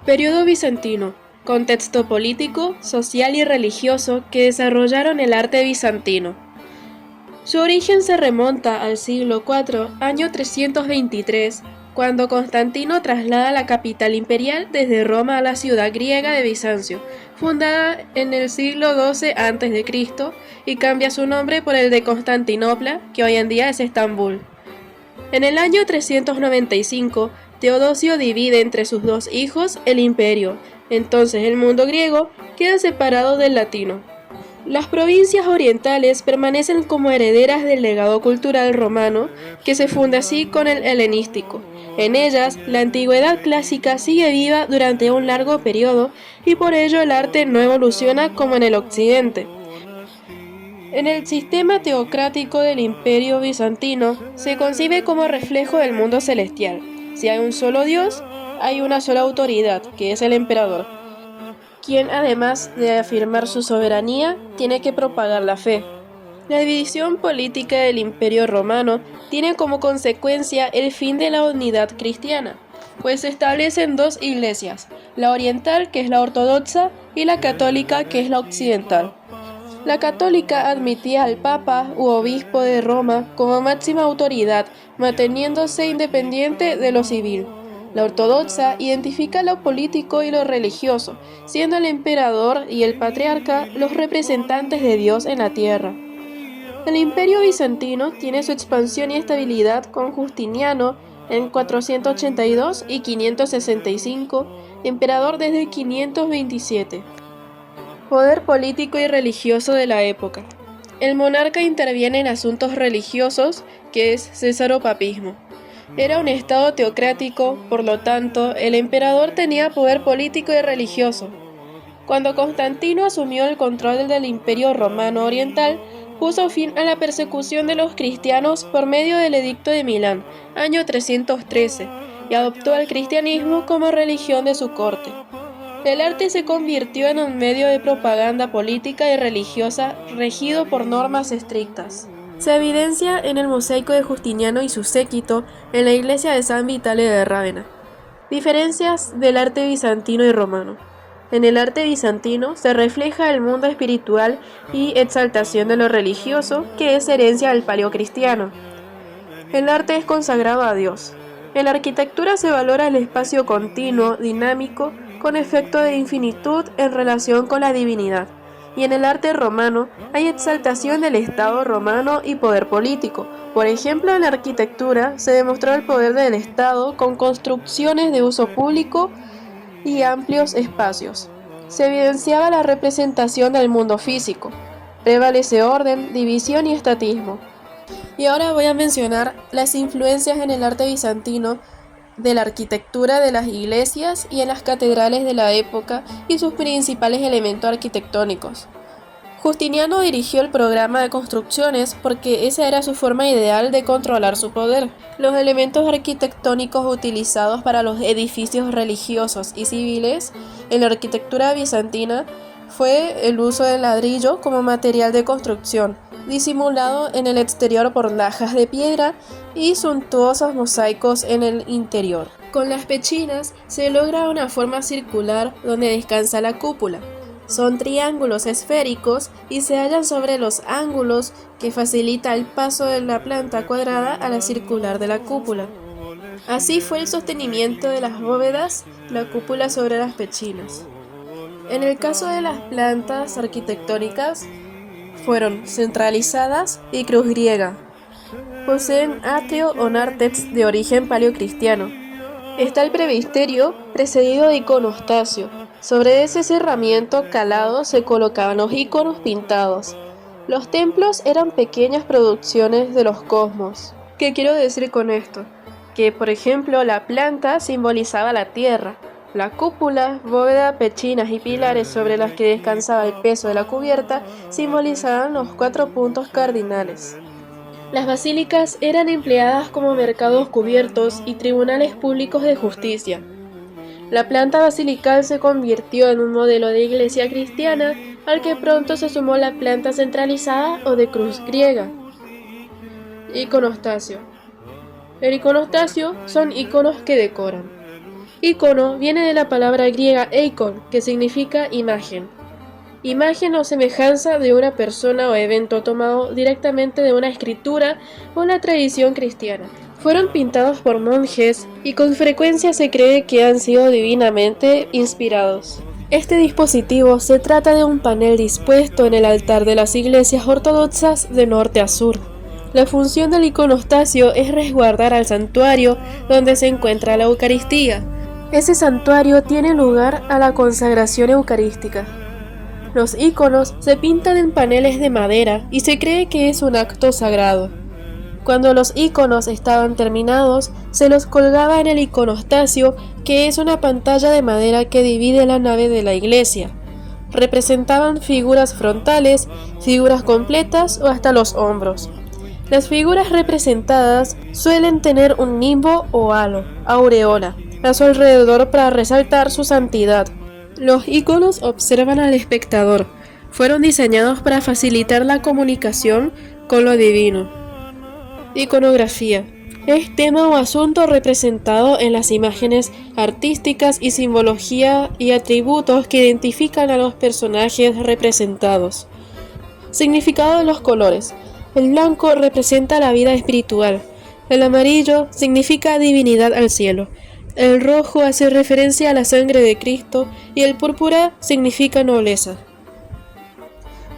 Periodo bizantino. Contexto político, social y religioso que desarrollaron el arte bizantino. Su origen se remonta al siglo IV, año 323, cuando Constantino traslada la capital imperial desde Roma a la ciudad griega de Bizancio, fundada en el siglo XII a.C., y cambia su nombre por el de Constantinopla, que hoy en día es Estambul. En el año 395, Teodosio divide entre sus dos hijos el imperio, entonces el mundo griego queda separado del latino. Las provincias orientales permanecen como herederas del legado cultural romano, que se funda así con el helenístico. En ellas, la antigüedad clásica sigue viva durante un largo periodo y por ello el arte no evoluciona como en el occidente. En el sistema teocrático del Imperio bizantino se concibe como reflejo del mundo celestial. Si hay un solo Dios, hay una sola autoridad, que es el emperador, quien además de afirmar su soberanía, tiene que propagar la fe. La división política del Imperio romano tiene como consecuencia el fin de la unidad cristiana, pues se establecen dos iglesias, la oriental, que es la ortodoxa, y la católica, que es la occidental. La católica admitía al Papa u obispo de Roma como máxima autoridad, manteniéndose independiente de lo civil. La ortodoxa identifica lo político y lo religioso, siendo el emperador y el patriarca los representantes de Dios en la tierra. El Imperio bizantino tiene su expansión y estabilidad con Justiniano en 482 y 565, emperador desde 527. Poder político y religioso de la época. El monarca interviene en asuntos religiosos, que es césaropapismo. Era un estado teocrático, por lo tanto, el emperador tenía poder político y religioso. Cuando Constantino asumió el control del Imperio Romano Oriental, puso fin a la persecución de los cristianos por medio del Edicto de Milán, año 313, y adoptó al cristianismo como religión de su corte. El arte se convirtió en un medio de propaganda política y religiosa regido por normas estrictas. Se evidencia en el mosaico de Justiniano y su séquito en la iglesia de San Vitale de Rávena. Diferencias del arte bizantino y romano. En el arte bizantino se refleja el mundo espiritual y exaltación de lo religioso, que es herencia del paleocristiano. El arte es consagrado a Dios. En la arquitectura se valora el espacio continuo, dinámico, con efecto de infinitud en relación con la divinidad. Y en el arte romano hay exaltación del Estado romano y poder político. Por ejemplo, en la arquitectura se demostró el poder del Estado con construcciones de uso público y amplios espacios. Se evidenciaba la representación del mundo físico. Prevalece orden, división y estatismo. Y ahora voy a mencionar las influencias en el arte bizantino de la arquitectura de las iglesias y en las catedrales de la época y sus principales elementos arquitectónicos. Justiniano dirigió el programa de construcciones porque esa era su forma ideal de controlar su poder. Los elementos arquitectónicos utilizados para los edificios religiosos y civiles en la arquitectura bizantina fue el uso del ladrillo como material de construcción, disimulado en el exterior por lajas de piedra y suntuosos mosaicos en el interior. Con las pechinas se logra una forma circular donde descansa la cúpula. Son triángulos esféricos y se hallan sobre los ángulos, que facilita el paso de la planta cuadrada a la circular de la cúpula. Así fue el sostenimiento de las bóvedas, la cúpula sobre las pechinas. En el caso de las plantas arquitectónicas, fueron centralizadas y cruz griega. Poseen atrio o nártex de origen paleocristiano. Está el presbiterio, precedido de iconostasio. Sobre ese cerramiento calado se colocaban los iconos pintados. Los templos eran pequeñas producciones de los cosmos. ¿Qué quiero decir con esto? Que, por ejemplo, la planta simbolizaba la tierra. La cúpula, bóveda, pechinas y pilares sobre las que descansaba el peso de la cubierta simbolizaban los 4 puntos cardinales. Las basílicas eran empleadas como mercados cubiertos y tribunales públicos de justicia. La planta basilical se convirtió en un modelo de iglesia cristiana, al que pronto se sumó la planta centralizada o de cruz griega. Iconostasio. El iconostasio son iconos que decoran. Ícono viene de la palabra griega eikon, que significa imagen. Imagen o semejanza de una persona o evento tomado directamente de una escritura o la tradición cristiana. Fueron pintados por monjes y con frecuencia se cree que han sido divinamente inspirados. Este dispositivo se trata de un panel dispuesto en el altar de las iglesias ortodoxas de norte a sur. La función del iconostasio es resguardar al santuario donde se encuentra la Eucaristía. Ese santuario tiene lugar a la consagración eucarística. Los íconos se pintan en paneles de madera y se cree que es un acto sagrado. Cuando los íconos estaban terminados, se los colgaba en el iconostasio, que es una pantalla de madera que divide la nave de la iglesia. Representaban figuras frontales, figuras completas o hasta los hombros. Las figuras representadas suelen tener un nimbo o halo, aureola, a su alrededor para resaltar su santidad. Los íconos observan al espectador. Fueron diseñados para facilitar la comunicación con lo divino. Iconografía. Es tema o asunto representado en las imágenes artísticas y simbología y atributos que identifican a los personajes representados. Significado de los colores. El blanco representa la vida espiritual. El amarillo significa divinidad al cielo. El rojo hace referencia a la sangre de Cristo y el púrpura significa nobleza.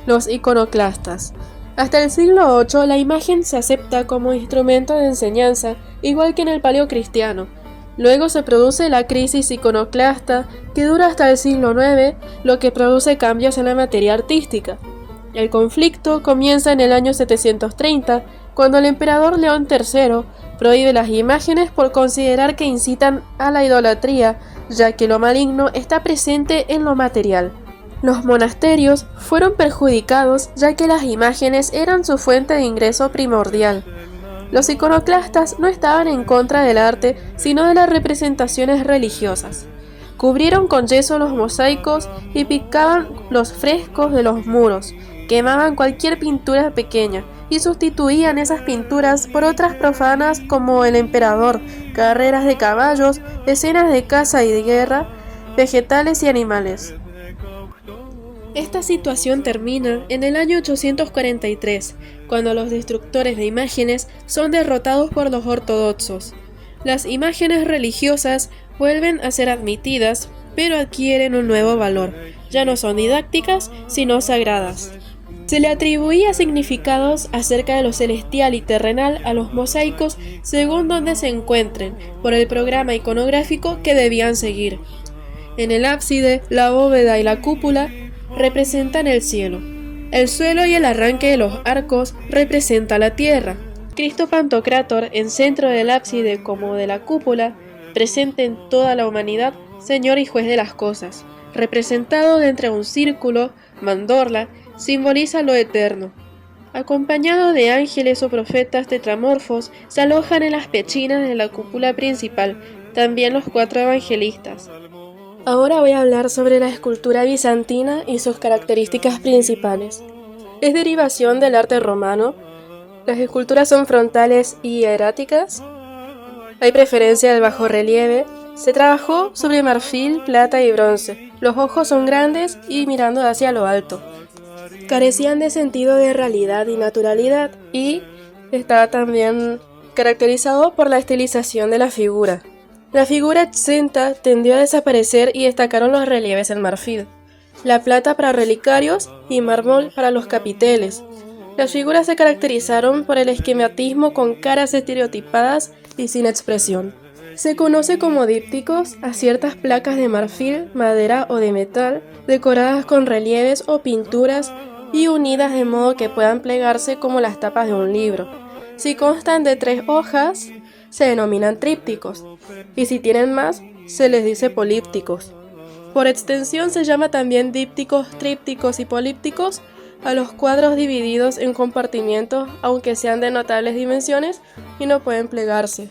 Los iconoclastas. Hasta el siglo VIII la imagen se acepta como instrumento de enseñanza, igual que en el paleocristiano. Luego se produce la crisis iconoclasta, que dura hasta el siglo IX, lo que produce cambios en la materia artística. El conflicto comienza en el año 730, cuando el emperador León III prohíbe las imágenes por considerar que incitan a la idolatría, ya que lo maligno está presente en lo material. Los monasterios fueron perjudicados ya que las imágenes eran su fuente de ingreso primordial. Los iconoclastas no estaban en contra del arte, sino de las representaciones religiosas. Cubrieron con yeso los mosaicos y picaban los frescos de los muros, quemaban cualquier pintura pequeña y sustituían esas pinturas por otras profanas como el emperador, carreras de caballos, escenas de caza y de guerra, vegetales y animales. Esta situación termina en el año 843, cuando los destructores de imágenes son derrotados por los ortodoxos. Las imágenes religiosas vuelven a ser admitidas, pero adquieren un nuevo valor. Ya no son didácticas, sino sagradas. Se le atribuía significados acerca de lo celestial y terrenal a los mosaicos según donde se encuentren, por el programa iconográfico que debían seguir. En el ábside, la bóveda y la cúpula representan el cielo. El suelo y el arranque de los arcos representa la tierra. Cristo Pantocrátor, en centro del ábside como de la cúpula, presente en toda la humanidad, Señor y Juez de las cosas. Representado dentro de un círculo, mandorla, simboliza lo eterno. Acompañado de ángeles o profetas tetramorfos, se alojan en las pechinas de la cúpula principal, también los 4 evangelistas. Ahora voy a hablar sobre la escultura bizantina y sus características principales. Es derivación del arte romano. Las esculturas son frontales y hieráticas. Hay preferencia del bajorrelieve. Se trabajó sobre marfil, plata y bronce. Los ojos son grandes y mirando hacia lo alto. Carecían de sentido de realidad y naturalidad y estaba también caracterizado por la estilización de la figura. La figura exenta tendió a desaparecer y destacaron los relieves en marfil, la plata para relicarios y mármol para los capiteles. Las figuras se caracterizaron por el esquematismo con caras estereotipadas y sin expresión. Se conoce como dípticos a ciertas placas de marfil, madera o de metal, decoradas con relieves o pinturas y unidas de modo que puedan plegarse como las tapas de un libro. Si constan de 3 hojas, se denominan trípticos, y si tienen más, se les dice polípticos. Por extensión se llama también dípticos, trípticos y polípticos a los cuadros divididos en compartimientos, aunque sean de notables dimensiones y no pueden plegarse.